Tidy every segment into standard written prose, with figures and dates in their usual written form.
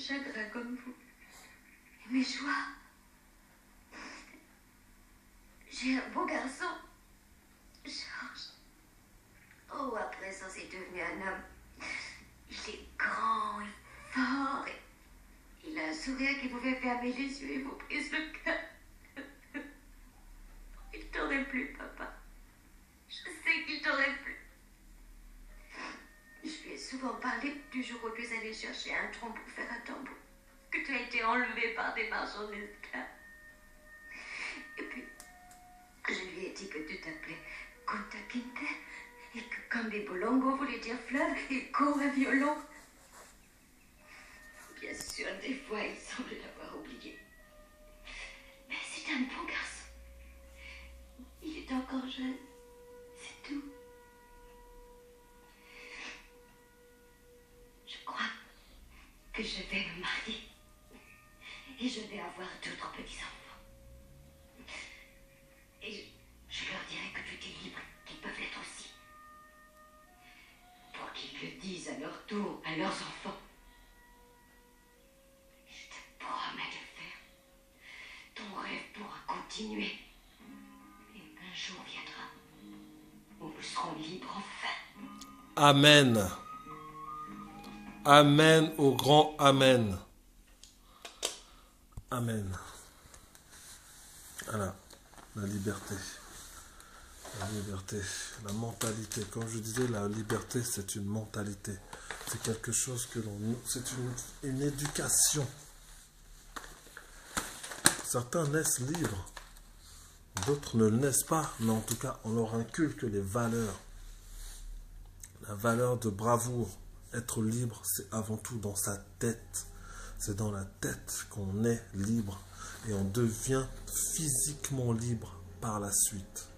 chagrins comme vous. Et mes joies. J'ai un beau garçon. Georges. Oh, à présent, c'est devenu un homme. Il est grand et fort. Et il a un sourire qui vous fait fermer les yeux et vous brise le cœur. Il t'aurait plu, papa. Je sais qu'il t'aurait plu. Je lui ai souvent parlé du jour où tu es allé chercher un tronc pour faire un tambour. Que tu as été enlevé par des marchands d'esclaves. Et puis, je lui ai dit que tu t'appelais Kota Kinte et que Kambibolongo voulait dire fleuve et Ko un violon. Bien sûr, des fois, il semble l'avoir oublié. Mais c'est un bon garçon. Il est encore jeune. C'est tout. Je crois que je vais me marier. Et je vais avoir d'autres petits-enfants. Et je leur dirai que tu es libre, qu'ils peuvent l'être aussi. Pour qu'ils le disent à leur tour à leurs enfants. Je te promets de le faire. Ton rêve pourra continuer. Et un jour viendra où nous serons libres enfin. Amen. Amen au grand Amen. Amen. Voilà, la liberté. La liberté, la mentalité. Comme je disais, la liberté, c'est une mentalité. C'est quelque chose que l'on... C'est une éducation. Certains naissent libres. D'autres ne le naissent pas. Mais en tout cas, on leur inculque les valeurs. La valeur de bravoure. Être libre, c'est avant tout dans sa tête. C'est dans la tête qu'on est libre. Et on devient physiquement libre par la suite.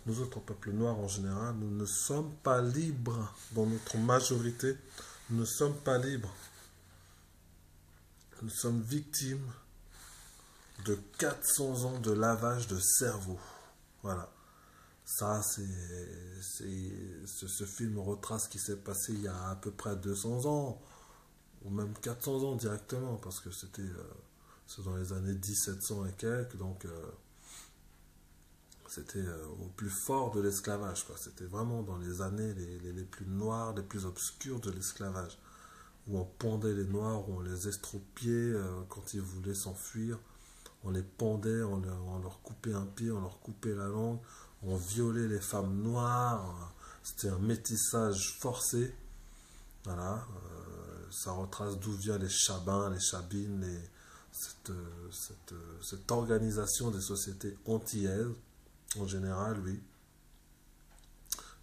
Nous autres, peuple noir en général, nous ne sommes pas libres. Dans notre majorité, nous ne sommes pas libres. Nous sommes victimes de 400 ans de lavage de cerveau. Voilà. Ça, ce film retrace ce qui s'est passé il y a à peu près 200 ans. Ou même 400 ans directement. Parce que c'est dans les années 1700 et quelques. Donc... c'était au plus fort de l'esclavage. C'était vraiment dans les années les plus noires, les plus obscures de l'esclavage. Où on pendait les noirs, où on les estropiait quand ils voulaient s'enfuir. On les pendait, on leur coupait un pied, on leur coupait la langue. On violait les femmes noires. C'était un métissage forcé. Voilà. Ça retrace d'où viennent les chabins, les chabines, cette organisation des sociétés antillaises. En général, oui.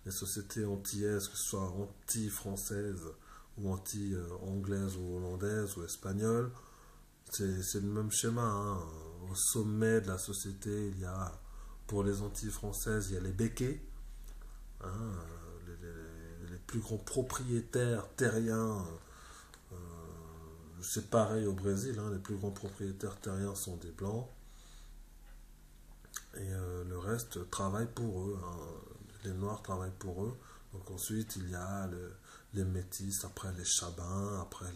Les sociétés antillaises, que ce soit anti-françaises ou anti-anglaises ou hollandaises ou espagnoles, c'est le même schéma. Hein. Au sommet de la société, il y a, pour les anti-françaises, il y a les béquets, hein, les plus grands propriétaires terriens. C'est pareil au Brésil, hein, les plus grands propriétaires terriens sont des blancs. Et le reste travaille pour eux. Hein. Les Noirs travaillent pour eux. Donc ensuite, il y a les métis, après les chabins, après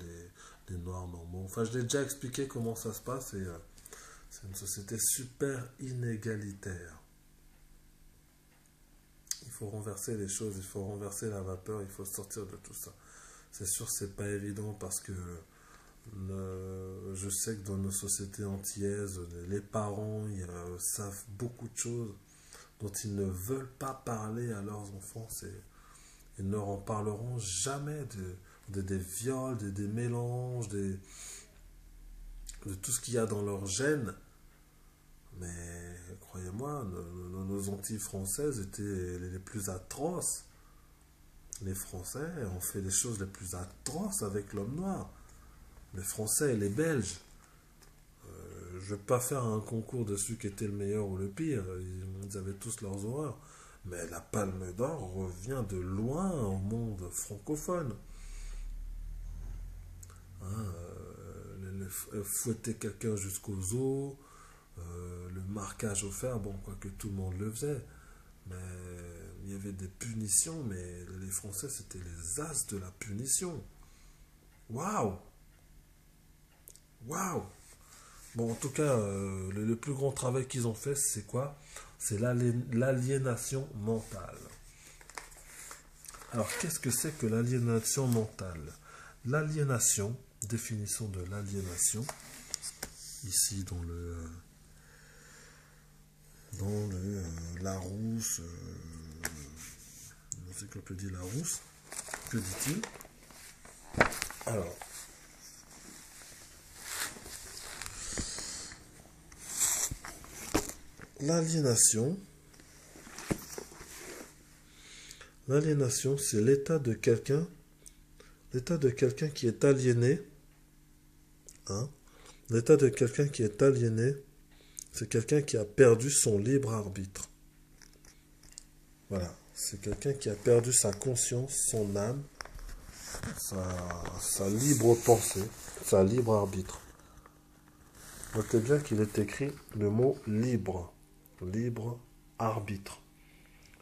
les Noirs normaux. Enfin, je l'ai déjà expliqué comment ça se passe. Et c'est une société super inégalitaire. Il faut renverser les choses, il faut renverser la vapeur, il faut sortir de tout ça. C'est sûr, c'est pas évident parce que je sais que dans nos sociétés antillaises, les parents savent beaucoup de choses dont ils ne veulent pas parler à leurs enfants. Ils ne leur en parleront jamais des viols, des mélanges, de tout ce qu'il y a dans leur gène. Mais croyez-moi, nos Antilles françaises étaient les plus atroces. Les Français ont fait les choses les plus atroces avec l'homme noir. Les Français et les Belges. Je ne vais pas faire un concours de celui qui était le meilleur ou le pire. Ils avaient tous leurs horreurs. Mais la Palme d'Or revient de loin au monde francophone. Hein, fouetter quelqu'un jusqu'aux os, le marquage au fer, bon, quoique tout le monde le faisait. Mais il y avait des punitions, mais les Français, c'était les as de la punition. Waouh! waouh! Bon, en tout cas, le plus grand travail qu'ils ont fait, c'est quoi? C'est l'aliénation mentale. Alors, qu'est-ce que c'est que l'aliénation mentale? L'aliénation, définition de l'aliénation, ici dans le Larousse, l'encyclopédie Larousse, que dit-il? Alors, l'aliénation, c'est l'état de quelqu'un qui est aliéné. Hein? L'état de quelqu'un qui est aliéné, c'est quelqu'un qui a perdu son libre arbitre. Voilà, c'est quelqu'un qui a perdu sa conscience, son âme, sa libre pensée, sa libre arbitre. Notez bien qu'il est écrit le mot libre, libre arbitre.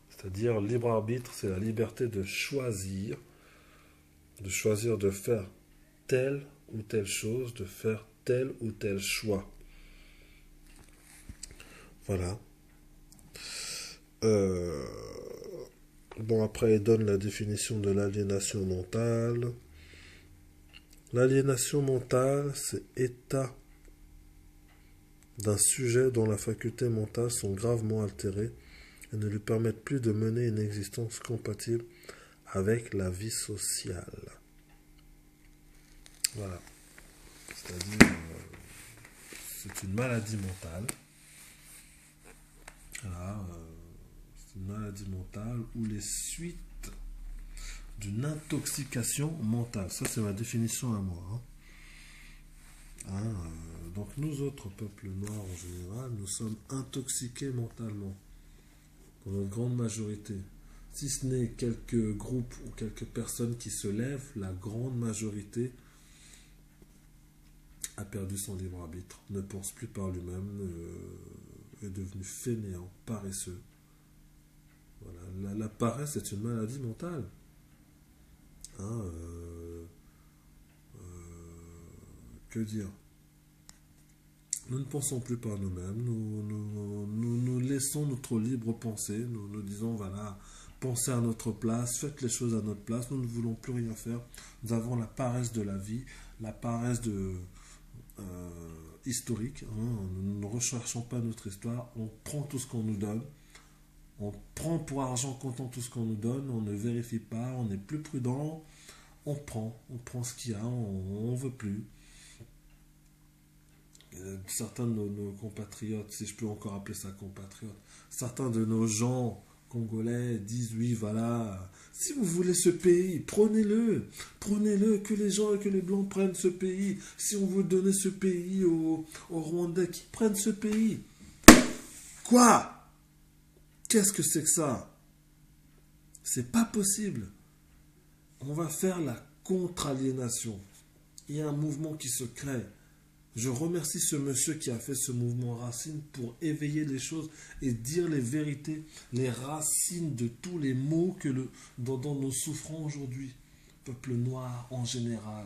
C'est-à-dire, libre arbitre, c'est la liberté de choisir de faire telle ou telle chose, de faire tel ou tel choix. Voilà. Bon, après, il donne la définition de l'aliénation mentale. L'aliénation mentale, c'est état d'un sujet dont la faculté mentale sont gravement altérées et ne lui permettent plus de mener une existence compatible avec la vie sociale. Voilà. C'est-à-dire, c'est une maladie mentale. Voilà, c'est une maladie mentale ou les suites d'une intoxication mentale. Ça, c'est ma définition à moi. Donc, nous autres, peuples noirs en général, nous sommes intoxiqués mentalement, pour notre grande majorité. Si ce n'est quelques groupes ou quelques personnes qui se lèvent, la grande majorité a perdu son libre arbitre, ne pense plus par lui-même, est devenu fainéant, paresseux. Voilà. La paresse est une maladie mentale. Que dire? Nous ne pensons plus par nous-mêmes, nous laissons notre libre pensée, nous disons voilà, pensez à notre place, faites les choses à notre place, nous ne voulons plus rien faire, nous avons la paresse de la vie, la paresse historique, nous ne recherchons pas notre histoire, on prend tout ce qu'on nous donne, on prend pour argent comptant tout ce qu'on nous donne, on ne vérifie pas, on est plus prudent, on prend ce qu'il y a, on ne veut plus. Certains de nos compatriotes, si je peux encore appeler ça compatriotes, certains de nos gens congolais disent oui, voilà, si vous voulez ce pays, prenez-le, que les gens et que les blancs prennent ce pays. Si on veut donner ce pays aux Rwandais, qu'ils prennent ce pays. Quoi? Qu'est-ce que c'est que ça? C'est pas possible. On va faire la contre-aliénation. Il y a un mouvement qui se crée. Je remercie ce monsieur qui a fait ce mouvement Racine pour éveiller les choses et dire les vérités, les racines de tous les maux dont nous souffrons aujourd'hui. Peuple noir en général,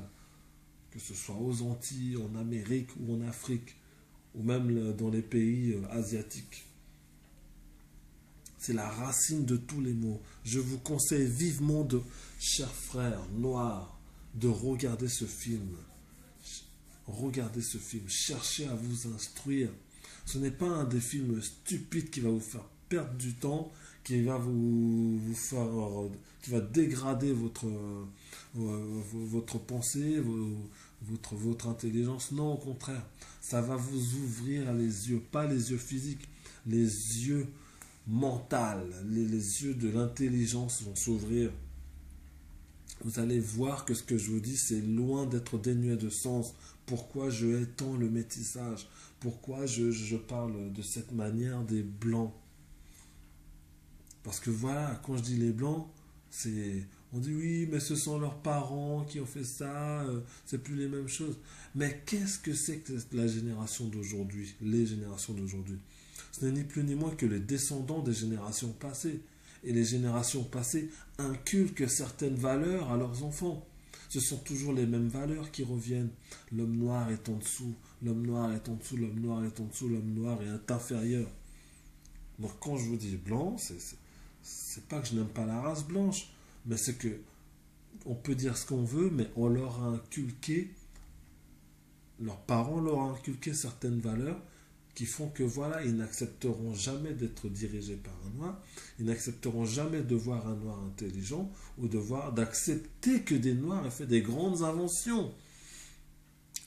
que ce soit aux Antilles, en Amérique ou en Afrique, ou même dans les pays asiatiques. C'est la racine de tous les maux. Je vous conseille vivement, chers frères noirs, de regarder ce film. Regardez ce film, cherchez à vous instruire. Ce n'est pas un des films stupides qui va vous faire perdre du temps, qui va qui va dégrader votre pensée, votre intelligence. Non, au contraire, ça va vous ouvrir les yeux, pas les yeux physiques, les yeux mentaux, les yeux de l'intelligence vont s'ouvrir. Vous allez voir que ce que je vous dis, c'est loin d'être dénué de sens. Pourquoi je hais tant le métissage? Pourquoi je parle de cette manière des Blancs? Parce que voilà, quand je dis les Blancs, on dit oui, mais ce sont leurs parents qui ont fait ça, c'est plus les mêmes choses. Mais qu'est-ce que c'est que la génération d'aujourd'hui, les générations d'aujourd'hui? Ce n'est ni plus ni moins que les descendants des générations passées. Et les générations passées inculquent certaines valeurs à leurs enfants. Ce sont toujours les mêmes valeurs qui reviennent. L'homme noir est en dessous, l'homme noir est en dessous, l'homme noir est en dessous, l'homme noir est inférieur. Donc quand je vous dis blanc, c'est pas que je n'aime pas la race blanche, mais c'est que on peut dire ce qu'on veut, mais on leur a inculqué, leurs parents leur ont inculqué certaines valeurs qui font que voilà, ils n'accepteront jamais d'être dirigés par un noir, ils n'accepteront jamais de voir un noir intelligent ou d'accepter que des noirs aient fait des grandes inventions.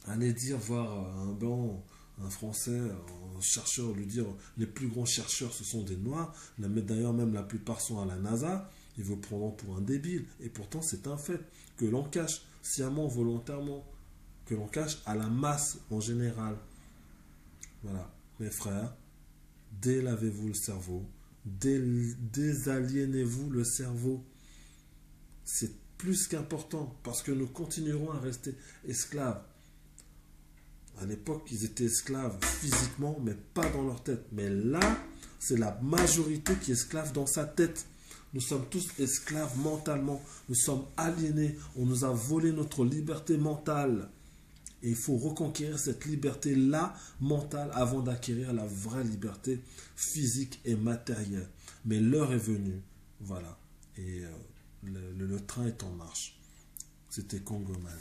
Allez dire voir un blanc, un français, un chercheur, lui dire les plus grands chercheurs ce sont des noirs, d'ailleurs même la plupart sont à la NASA, ils vous prendront pour un débile. Et pourtant c'est un fait que l'on cache sciemment, volontairement, que l'on cache à la masse en général. Voilà, mes frères, délavez-vous le cerveau, désaliénez-vous le cerveau. C'est plus qu'important parce que nous continuerons à rester esclaves. À l'époque, ils étaient esclaves physiquement, mais pas dans leur tête. Mais là, c'est la majorité qui est esclave dans sa tête. Nous sommes tous esclaves mentalement. Nous sommes aliénés. On nous a volé notre liberté mentale. Et il faut reconquérir cette liberté-là mentale avant d'acquérir la vraie liberté physique et matérielle. Mais l'heure est venue. Voilà. Et le train est en marche. C'était Congoman.